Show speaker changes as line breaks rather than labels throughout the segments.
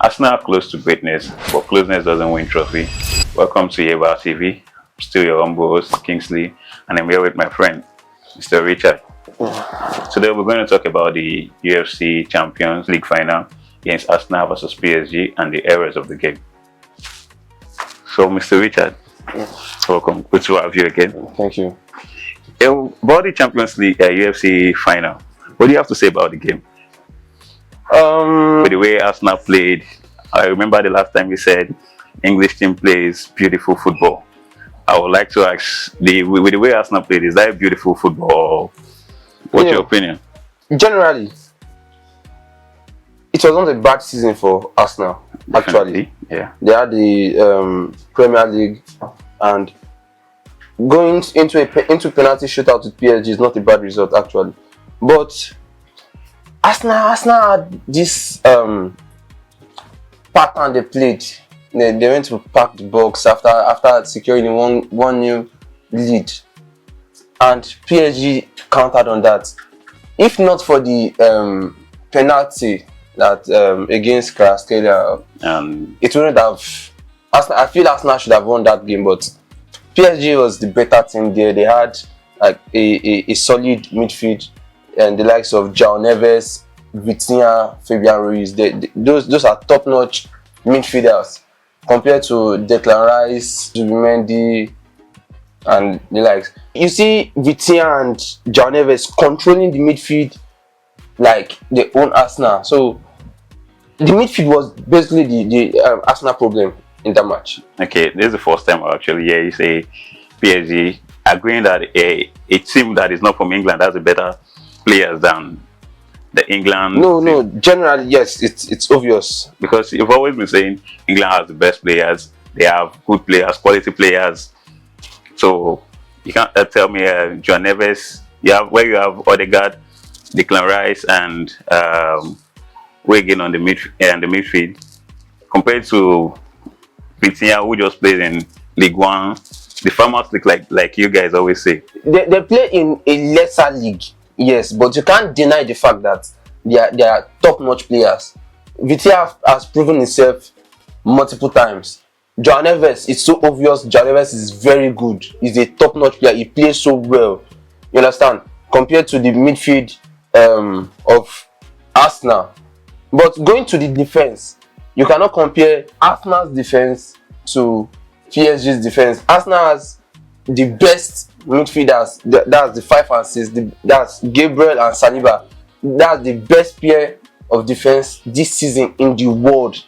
Arsenal are close to greatness, but closeness doesn't win trophy. Welcome to UEFA TV. I'm still your humble host, Kingsley, and I'm here with my friend, Mr. Richard. Today we're going to talk about the UFC Champions League Final against Arsenal versus PSG and the errors of the game. So, Mr. Richard, welcome. Good to have you again.
Thank you.
About the Champions League UFC Final, what do you have to say about the game? With the way Arsenal played, I remember the last time you said English team plays beautiful football. I would like to ask, with the way Arsenal played, is that beautiful football? What's your opinion?
Generally, it was not a bad season for Arsenal.
Definitely,
actually,
yeah.
They had the Premier League, and going into penalty shootout with PSG is not a bad result actually. But Arsenal had this pattern they played. They went to pack the box after securing one new lead, and PSG countered on that. If not for the penalty that against Kvaratskhelia, it wouldn't have. I feel Arsenal should have won that game, but PSG was the better team there. They had like a solid midfield, and the likes of João Neves, Vitinha, Fabian Ruiz. Those are top-notch midfielders compared to Declan Rice, Zubimendi, and the likes. You see Vitinha and João Neves controlling the midfield like they own Arsenal. So the midfield was basically the Arsenal problem in that match.
Okay, this is the first time I actually hear you say PSG, agreeing that a team that is not from England has a better players than the England.
No. Generally, yes, it's obvious,
because you've always been saying England has the best players. They have good players, quality players. So you can't tell me João Neves. You have Odegaard, Declan Rice, and Wigan on the midfield, compared to Vitinha, who just plays in League One. The Farmers League, like you guys always say.
They play in a lesser league, yes, but you can't deny the fact that they are top-notch players. Vitinha has proven himself multiple times. João Neves, it's so obvious. João Neves is very good. He's a top-notch player. He plays so well. You understand? Compared to the midfield of Arsenal. But going to the defense, you cannot compare Arsenal's defense to PSG's defense. Arsenal has the best midfielders. That's the 5 and 6. That's Gabriel and Saliba. That's the best pair of defense this season in the world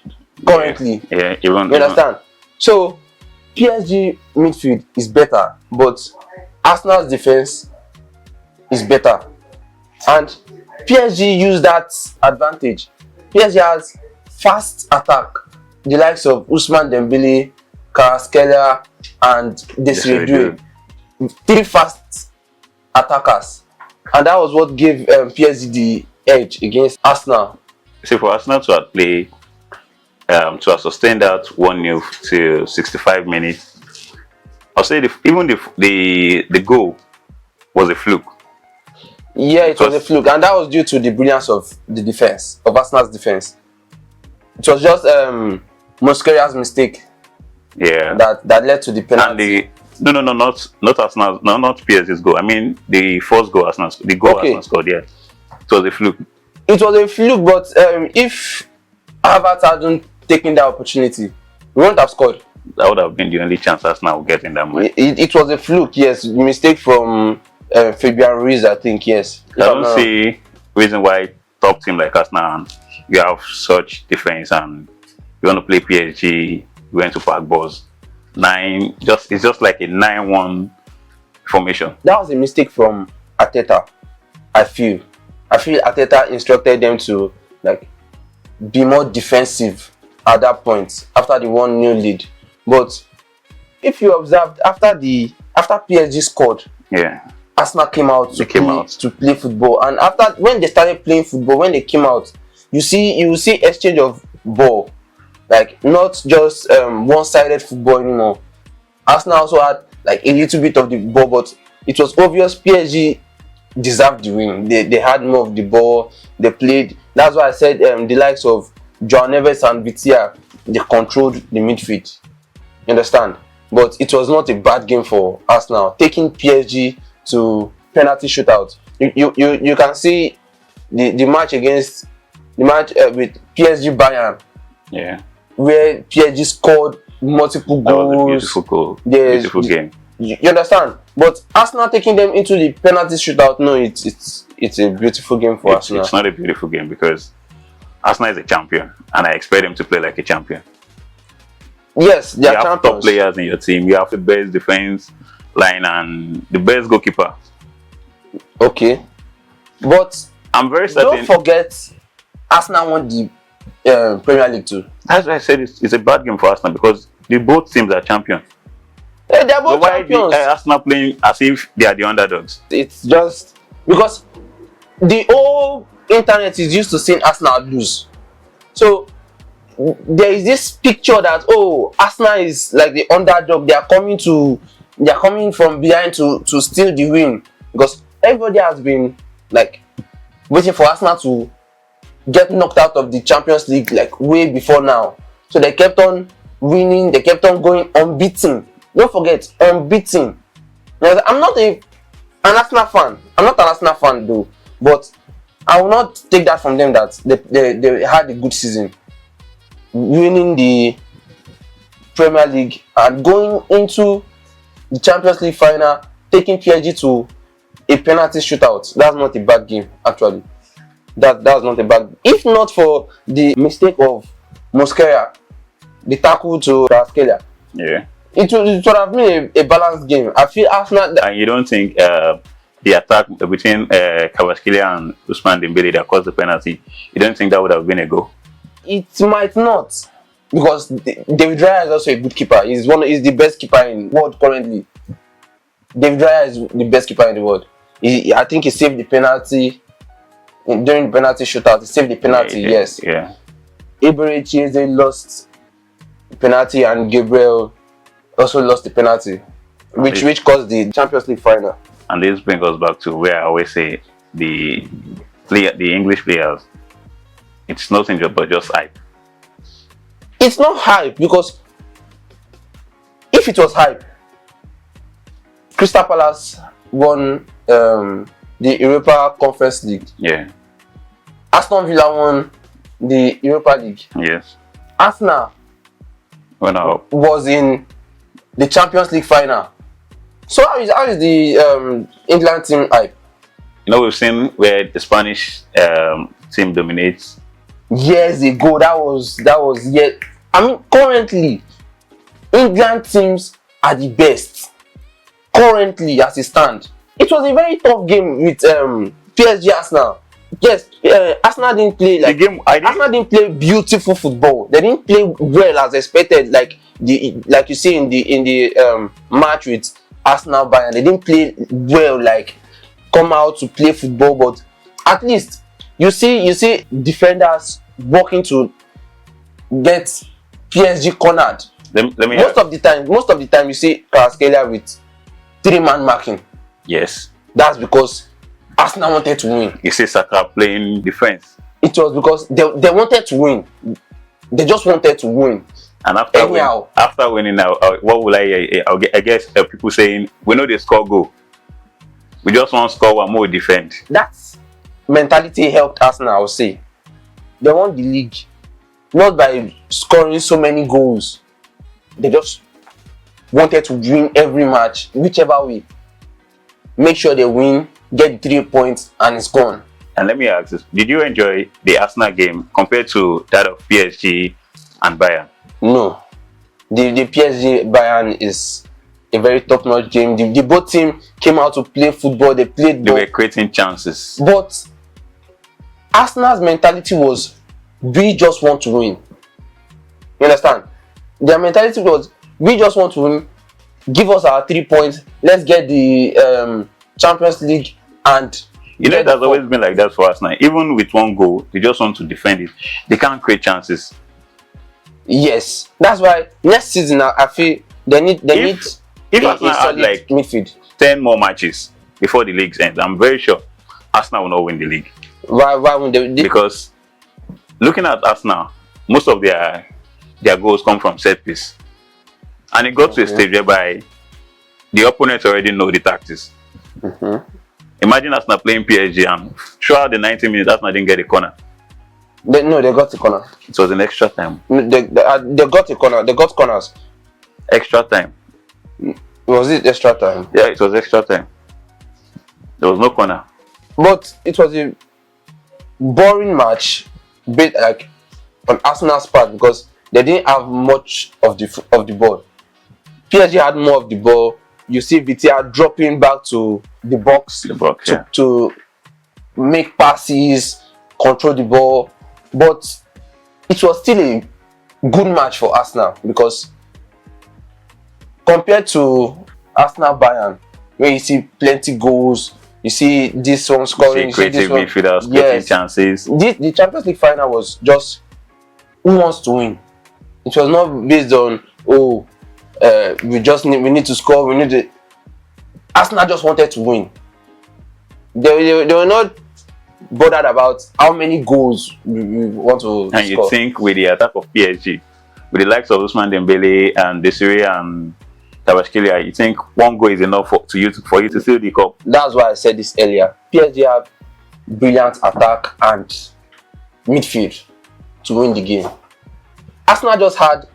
currently.
Yeah,
you understand? So PSG midfield is better, but Arsenal's defense is better, and PSG use that advantage. PSG has fast attack, the likes of Ousmane Dembele, Kvaratskhelia, and Desiré Doué. 3 fast attackers, and that was what gave PSG the edge against Arsenal.
See, for Arsenal to play, to have sustained that 1-0 to 65 minutes, I'll say even the goal was a fluke.
Yeah, it was a fluke, and that was due to the brilliance of the defense, of Arsenal's defense. It was just Mosquera's mistake.
Yeah.
That led to the penalty.
And not Arsenal, not PSG's goal. I mean the first goal Arsenal, the goal Arsenal scored. Yeah, it was a fluke.
It was a fluke, but if Havertz hadn't taken that opportunity, we wouldn't have scored.
That would have been the only chance Arsenal would get in that match.
It was a fluke, yes. Mistake from Fabian Ruiz, I think, yes.
I don't see reason why top team like Arsenal, and you have such defense, and you want to play PSG, you went to park balls. It's just like a 9-1 formation. That
was a mistake from Arteta. I feel Arteta instructed them to be more defensive at that point after the 1-0 lead. But if you observed, after PSG scored,
yeah,
Arsenal came out to play football, and when they started playing football, when they came out, you will see exchange of ball, not just one-sided football anymore. Arsenal also had a little bit of the ball, but it was obvious PSG deserved the win. They had more of the ball. They played. That's why I said the likes of João Neves and Vitia, they controlled the midfield. You understand? But it was not a bad game for Arsenal. Taking PSG to penalty shootout. You can see the match with PSG Bayern.
Yeah.
Where PSG scored multiple
That was a
goals.
beautiful goal. Beautiful game.
You understand? But Arsenal taking them into the penalty shootout, no, it's a beautiful game for Arsenal.
It's not a beautiful game because Arsenal is a champion, and I expect them to play like a champion.
Yes, they are
you have
champions.
top players in your team. You have the best defense line and the best goalkeeper.
Okay, but
I'm very certain.
don't forget, Arsenal won the Premier League too.
That's why I said it's a bad game for Arsenal because both teams are champions.
Hey, they are both
Why
champions.
Arsenal playing as if they are the underdogs?
It's just because the whole internet is used to seeing Arsenal lose. So there is this picture that Arsenal is like the underdog. They are coming from behind to steal the win, because everybody has been like waiting for Arsenal to get knocked out of the Champions League like way before now. So they kept on winning. They kept on going unbeaten. Don't forget, unbeaten. Now, I'm not an Arsenal fan. I'm not an Arsenal fan though, but I will not take that from them that they had a good season, winning the Premier League and going into the Champions League final, taking PSG to a penalty shootout. That's not a bad game, actually. That's not a bad. If not for the mistake of Mosquera, the tackle to Raskelia,
Yeah.
it would have been a balanced game. I feel Arsenal.
And you don't think the attack between Kvaratskhelia and Ousmane Dembele that caused the penalty, you don't think that would have been a goal?
It might not, because David Raya is also a good keeper. He's the best keeper in the world currently. David Raya is the best keeper in the world. I think he saved the penalty during the penalty shootout. He saved the penalty.
Yeah,
yes.
Yeah.
Eberechi lost the penalty, and Gabriel also lost the penalty, which caused the Champions League final.
And this brings us back to where I always say the English players, it's nothing but just hype.
It's not hype, because if it was hype, Crystal Palace won the Europa Conference League.
Yeah.
Aston Villa won the Europa League.
Yes.
Arsenal was in the Champions League final. So how is the England team hype?
You know, we've seen where the Spanish team dominates.
Years ago, that was yet. I mean, currently, England teams are the best. Currently, as it stands, it was a very tough game with PSG Arsenal. Yes, Arsenal didn't play like Arsenal didn't play beautiful football. They didn't play well as expected, like you see in the match with Arsenal Bayern. They didn't play well, like come out to play football. But at least you see defenders working to get PSG cornered. Most of the time you see Kvaratskhelia with 3-man marking.
Yes.
That's because Arsenal wanted to win.
You see Saka playing defense.
It was because they wanted to win. They just wanted to win.
And after winning now, what will I guess people saying, we know they score goal. We just want to score one more defend.
That mentality helped Arsenal, I would say. They won the league not by scoring so many goals. They just wanted to win every match, whichever way. Make sure they win, get 3 points, and it's gone.
And let me ask this: did you enjoy the Arsenal game compared to that of PSG and Bayern?
No. The PSG Bayern is a very top-notch game. The both team came out to play football. They
were creating chances.
But Arsenal's mentality was, we just want to win. You understand? Their mentality was, we just want to win. Give us our 3 points. Let's get the Champions League. And
you know, that's always been like that for Arsenal. Even with one goal, they just want to defend it. They can't create chances.
Yes, that's why next season I feel they need
if Arsenal had like
midfield.
10 more matches before the league ends, I'm very sure Arsenal will not win the league.
Why won't they?
Because looking at Arsenal, most of their goals come from set piece. And it got to a stage whereby the opponents already know the tactics. Imagine Arsenal playing PSG and throughout the 90 minutes, Arsenal didn't get a corner.
They got a corner.
It was an extra time.
They got a corner. They got corners.
Extra time.
Was it extra time?
Yeah, it was extra time. There was no corner.
But it was a boring match, bit like on Arsenal's part because they didn't have much of the ball. PSG had more of the ball. You see Vitia dropping back to the box, to make passes, control the ball. But it was still a good match for Arsenal because compared to Arsenal Bayern, where you see plenty goals, you see this one scoring,
you see creative midfielders, creating chances.
The Champions League final was just who wants to win. It was not based on we need to score. We need to. Arsenal just wanted to win. They were not bothered about how many goals we want to
and
score.
You think with the attack of PSG, with the likes of Ousmane Dembele and Desiree and Tabashkelia, you think one goal is enough for you to steal the cup?
That's why I said this earlier. PSG have brilliant attack and midfield to win the game. Arsenal just had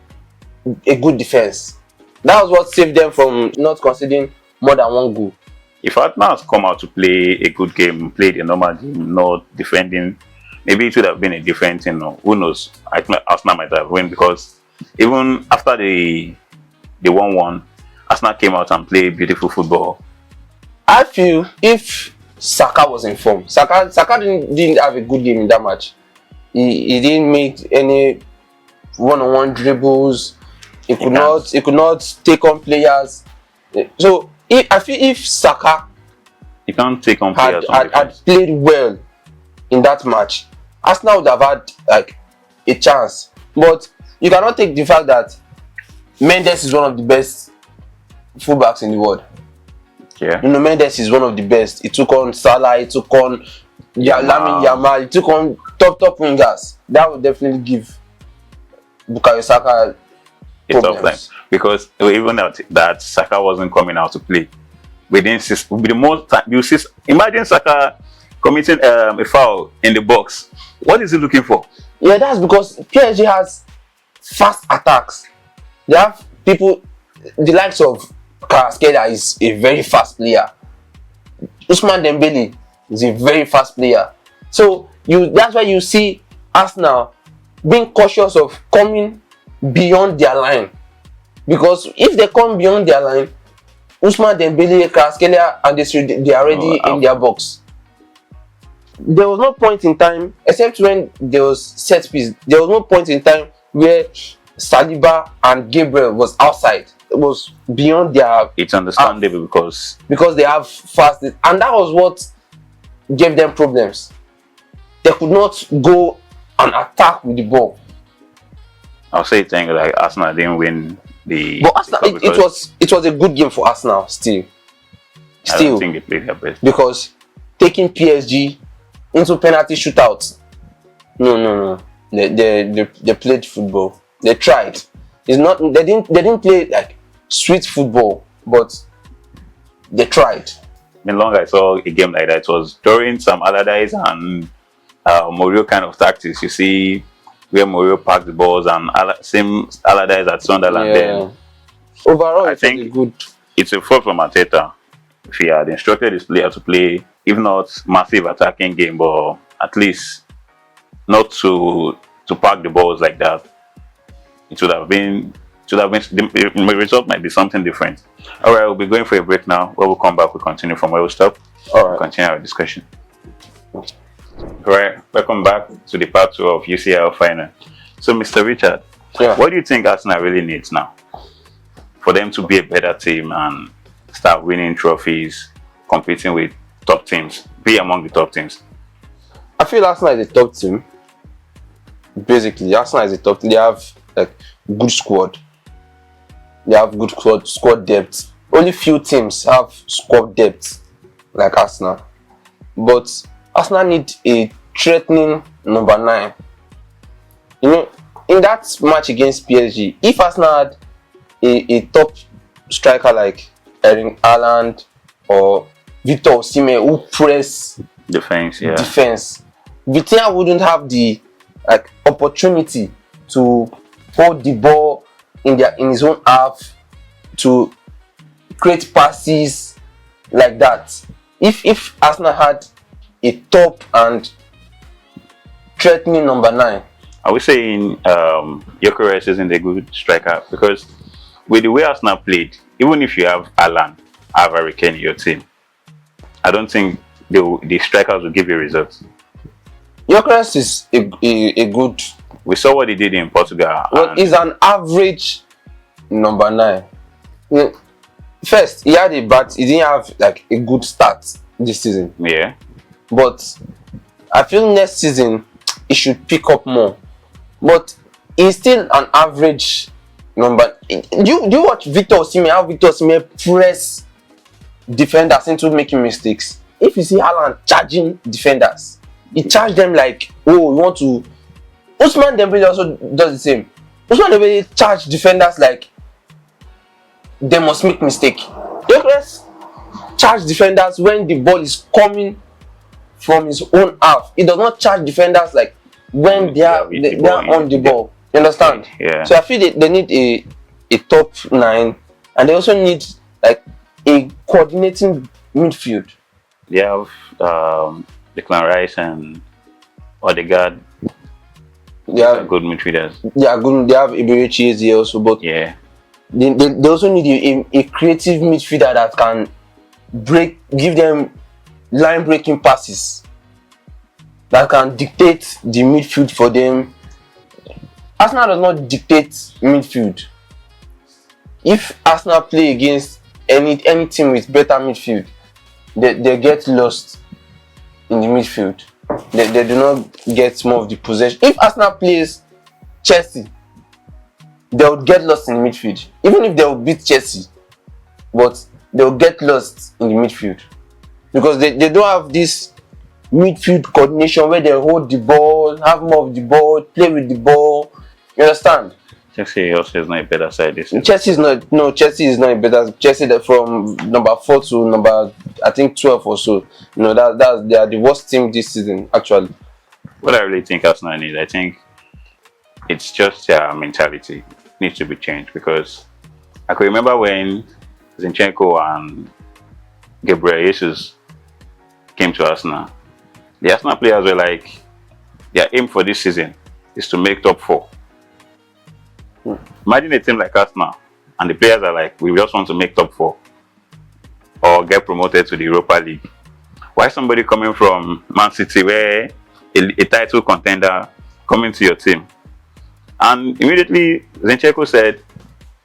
a good defense. That was what saved them from not conceding more than one goal.
If Arsenal has come out to play a good game, played a normal game, not defending, maybe it would have been a different thing. Who knows? I think Arsenal might have won because even after the 1-1, Arsenal came out and played beautiful football.
I feel if Saka was in form, Saka didn't have a good game in that match. He didn't make any one-on-one dribbles. He could not take on players. So I feel if Saka
take on players
had played well in that match, Arsenal would have had like a chance. But you cannot take the fact that Mendes is one of the best fullbacks in the world.
Yeah.
Mendes is one of the best. He took on Salah, he took on Lamine Yamal, he took on top wingers. That would definitely give Bukayo Saka
a tough time. Because even that Saka wasn't coming out to play, within the most time you see, imagine Saka committing a foul in the box. What is he looking for?
Yeah, that's because PSG has fast attacks. They have people, the likes of Kvaratskhelia is a very fast player. Ousmane Dembele is a very fast player. So that's why you see Arsenal being cautious of coming beyond their line. Because if they come beyond their line, Ousmane Dembele, Kvaratskhelia and they are already in their box. There was no point in time, except when there was set piece, there was no point in time where Saliba and Gabriel was outside. It was beyond their...
It's understandable because
they have fast... And that was what gave them problems. They could not go and attack with the ball.
I'll say things like Arsenal didn't win the...
But Arsenal, it was a good game for Arsenal still.
I don't think they played their best.
Because taking PSG into penalty shootouts. No. They played football. They tried. It's not they didn't play like sweet football, but they tried.
The longer I saw a game like that, it was during some Allardyce and Mourinho kind of tactics. You see where Mourinho packed the balls and same Allardyce at Sunderland.
Yeah.
Then
Overall,
I think it's a fault from Arteta. If he had instructed his player to play, if not massive attacking game, but at least not to pack the balls like that, it would have been the result might be something different. All right, we'll be going for a break now. When we come back, we'll continue from where we stopped.
All right.
We'll continue our discussion. All right, welcome back to the part 2 of UCL Final. So, Mr. Richard, what do you think Arsenal really needs now for them to be a better team and start winning trophies, competing with top teams, be among the top teams?
I feel Arsenal is a top team. Basically, Arsenal is a top team. They have like good squad. They have good squad depth. Only few teams have squad depth like Arsenal. But Arsenal need a threatening number 9. in that match against PSG, if Arsenal had a top striker like Erling Haaland or Victor Osimhen who press
Defense, yeah.
Vitinha wouldn't have the opportunity to hold the ball in his own half to create passes like that. If Arsenal had a top and threatening number 9.
Are we saying Gyökeres isn't a good striker? Because with the way Arsenal played, even if you have Alan, Harry Kane in your team, I don't think the strikers will give you results.
Gyökeres is a good.
We saw what he did in Portugal.
Well, he's an average number 9. First, he didn't have like a good start this season.
Yeah.
But I feel next season he should pick up more. But he's still an average number. Do you watch Victor Osimhen? How Victor Osimhen press defenders into making mistakes? If you see Haaland charging defenders, he charge them like, oh, you want to. Ousmane Dembele also does the same. Ousmane Dembele charge defenders like they must make mistake. Gyökeres charge defenders when the ball is coming from his own half. He does not charge defenders like when they are on the ball. You understand?
Yeah.
So I feel they need a top 9, and they also need like a coordinating midfield.
They have Declan Rice and Odegaard.
They are
good midfielders.
They are good. They have Iberichi here also, but
yeah,
they also need a creative midfielder that can give them line breaking passes, that can dictate the midfield for them. Arsenal does not dictate midfield. If Arsenal play against any team with better midfield, they get lost in the midfield. They do not get more of the possession. If Arsenal plays Chelsea, they would get lost in the midfield. Even if they will beat Chelsea, but they will get lost in the midfield. Because they don't have this midfield coordination where they hold the ball, have more of the ball, play with the ball. You understand?
Chelsea also is not a better side this season.
Chelsea is not a better. Chelsea from number 4 to number, I think, 12 or so. They are the worst team this season actually.
What I really think Arsenal need, I think it's just their mentality needs to be changed, because I can remember when Zinchenko and Gabriel Jesus came to Arsenal. The Arsenal players were like, their aim for this season is to make top 4. Imagine a team like Arsenal and the players are like, we just want to make top 4 or get promoted to the Europa League. Why somebody coming from Man City, where a title contender, coming to your team? And immediately Zinchenko said,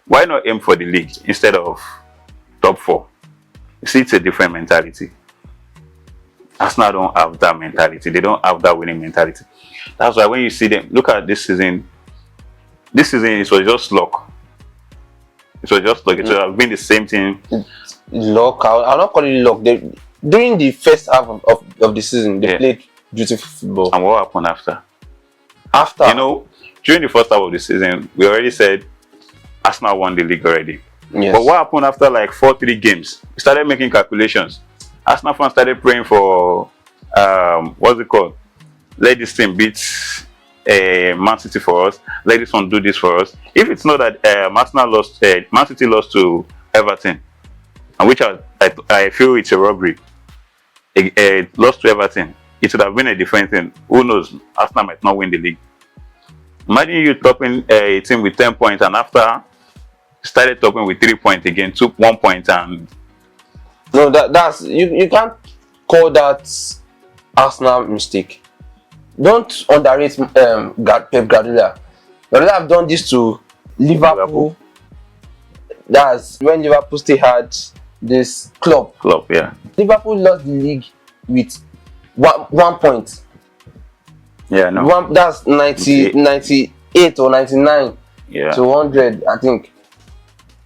why not aim for the league instead of top 4? You see, it's a different mentality. Arsenal don't have that mentality. They don't have that winning mentality. That's why when you see them, look at this season. This season, it was just luck. It was just luck. It would have been the same thing.
Luck. I'll not call it luck. During the first half of the season, they played beautiful football.
And what happened after?
After?
You know, during the first half of the season, we already said Arsenal won the league already.
Yes.
But what happened after like 4-3 games? We started making calculations. Arsenal fans started praying for, what's it called? Let this team beat Man City for us. Let this one do this for us. If it's not that Man City lost to Everton, and which I feel it's a robbery, lost to Everton, it would have been a different thing. Who knows? Arsenal might not win the league. Imagine you topping a team with 10 points and after started topping with 3 points again, took 1 point, and
no, that's you can't call that Arsenal mistake. Don't underrate Pep Guardiola. Guardiola have done this to Liverpool. That's when Liverpool still had this club.
Yeah.
Liverpool lost the league with 1 point.
Yeah, no.
That's 98 or 99 to 100, I think.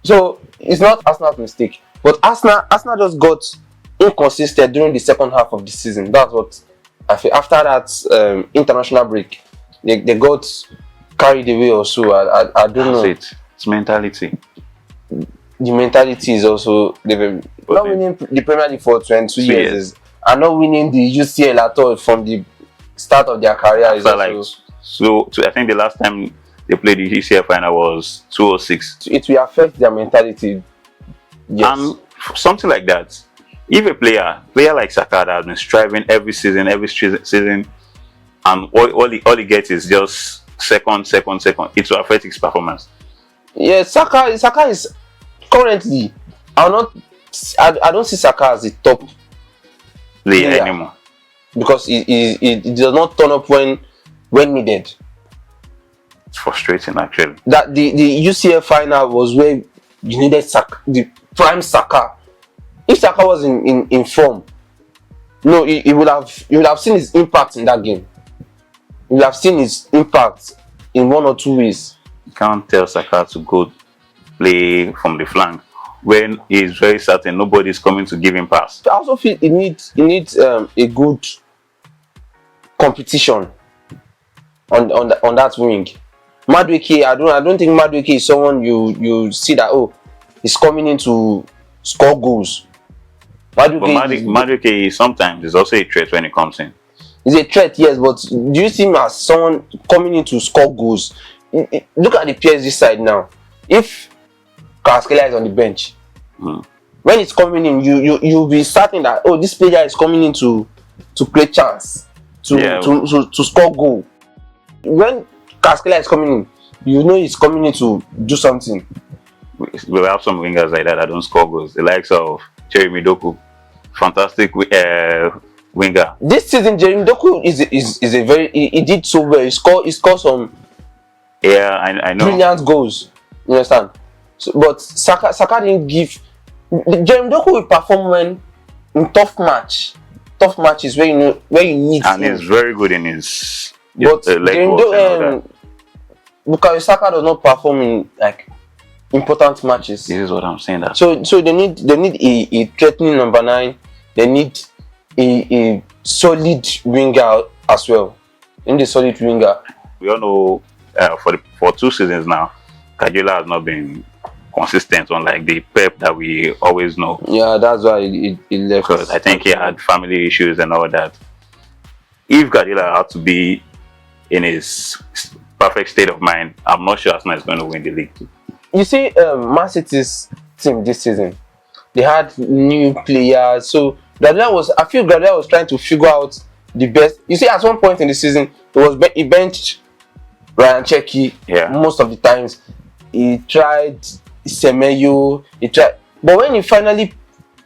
So it's not Arsenal's mistake. But Arsenal just got inconsistent during the second half of the season. That's what I feel. After that international break, they got carried away or so. I don't know.
That's it. It's mentality.
The mentality is also not winning the Premier League for 22 years is, and not winning the UCL at all from the start of their career is also,
I think the last time they played the UCL final was 2006.
It will affect their mentality. Yes.
And something like that. If a player like Saka that has been striving every season, and all he gets is just second, it will affect his performance.
Yeah, Saka is currently, I don't see Saka as a top
player anymore,
because he does not turn up when needed.
It's frustrating actually.
That the UCL final was where you needed Saka, the prime Saka. If Saka was in form, no, you would have seen his impact in that game. You would have seen his impact in one or two ways.
You can't tell Saka to go play from the flank when he's very certain nobody's coming to give him pass.
I also feel he needs a good competition on that wing. Madueke, I don't think Madueke is someone you see that he's coming in to score goals.
Madueke sometimes is also a threat when he comes in.
He's a threat, yes, but do you see him as someone coming in to score goals? Look at the PSG side now. If Kvaratskhelia is on the bench, when it's coming in, you'll be certain that this player is coming in to create chance, to score goal. When Kvaratskhelia is coming in, you know he's coming in to do something.
We have some wingers like that don't score goals. The likes of Jeremy Doku, fantastic winger.
This season, Jeremy Doku is a very he did so well. He scored some
I know
brilliant goals. You understand? So, but Saka didn't give. Jeremy Doku will perform when in tough matches where you need.
And he's very good in his
but
leg balls.
Bukayo Saka does not perform in like important matches.
This is what I'm saying.
So they need a threatening number 9. They need a solid winger as well. In the solid winger.
We all know for 2 seasons now, Guardiola has not been consistent on like the Pep that we always know.
Yeah, that's why he left.
Because I think he had family issues and all that. If Guardiola had to be in his perfect state of mind, I'm not sure Arsenal is going to win the league.
You see, Man City's team this season, they had new players. So I feel Guardiola was trying to figure out the best. You see, at one point in the season, he benched Ryan Cherki.
Yeah.
Most of the times, he tried Semenyo. But when he finally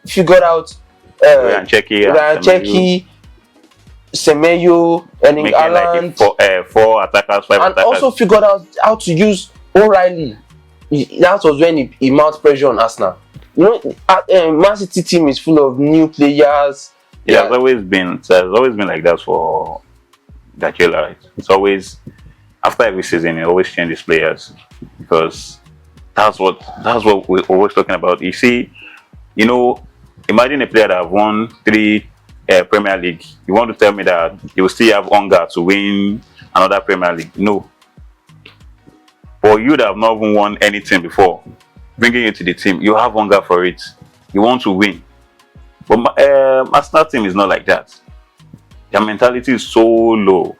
figured out
Ryan Cherki,
Semenyo, and Haaland,
like 4 attackers, 5
and
attackers.
also figured out how to use O'Reilly. That was when he mounted pressure on Arsenal. You know, Man City team is full of new players.
It has always been like that for Guardiola. It's always after every season he always changes players because that's what we're always talking about. You see, imagine a player that have won 3 Premier League. You want to tell me that he will still have hunger to win another Premier League? No. For you that have not even won anything before, bringing you to the team, you have hunger for it. You want to win. But Arsenal team is not like that. Their mentality is so low.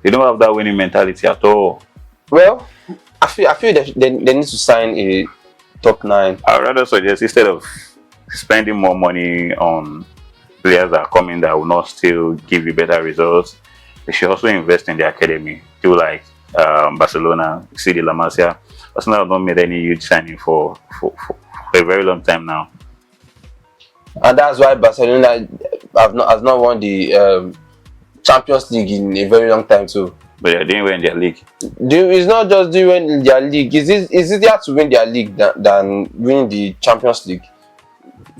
They don't have that winning mentality at all.
Well, I feel they need to sign a top 9.
I'd rather suggest instead of spending more money on players that are coming that will not still give you better results, they should also invest in the academy. Do like Barcelona, CD La Masia. Arsenal have not made any huge signing for a very long time now.
And that's why Barcelona has not won the Champions League in a very long time too.
But they're doing well in their league.
It's not just doing well in their league. It's easier to win their league than winning the Champions League.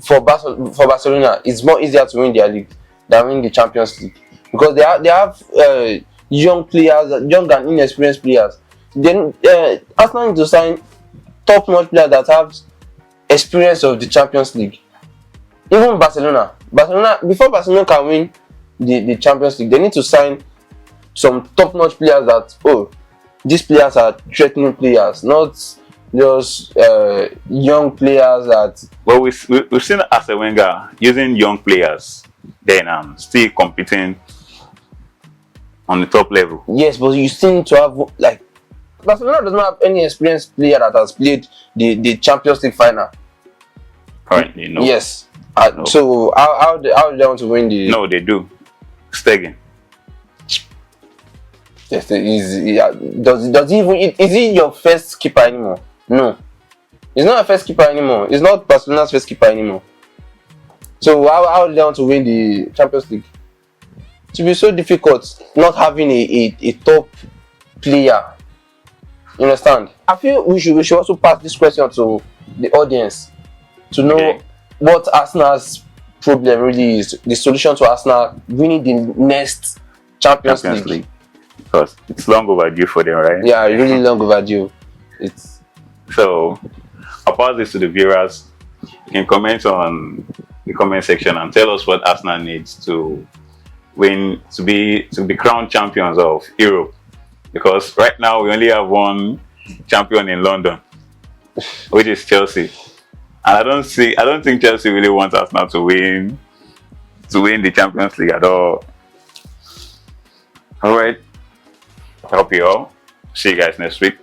For Barcelona, it's more easier to win their league than win the Champions League because they have young players, young and inexperienced players. Then Arsenal need to sign top-notch players that have experience of the Champions League. Even Barcelona, before Barcelona can win the Champions League, they need to sign some top-notch players that these players are threatening players, not just young players that.
Well, we've seen Arsene Wenger using young players, then still competing on the top level.
Yes, but you still need to have like Barcelona does not have any experienced player that has played the Champions League final.
Currently, no.
Yes.
No.
So how do they want to win the?
No, they do. Stegen.
Yes, does he even is he your first keeper anymore? No, he's not a first keeper anymore. He's not Barcelona's first keeper anymore. So how do they want to win the Champions League? It will be so difficult not having a top player. You understand? I feel we should also pass this question to the audience to know what Arsenal's problem really is. The solution to Arsenal winning the next Champions League.
Because it's long overdue for them, right?
Yeah, really long overdue. It's
so I'll pass this to the viewers. You can comment on the comment section and tell us what Arsenal needs to win to be crowned champions of Europe. Because right now we only have one champion in London, which is Chelsea. And I don't think Chelsea really wants Arsenal to win the Champions League at all. Alright. I hope you all. See you guys next week.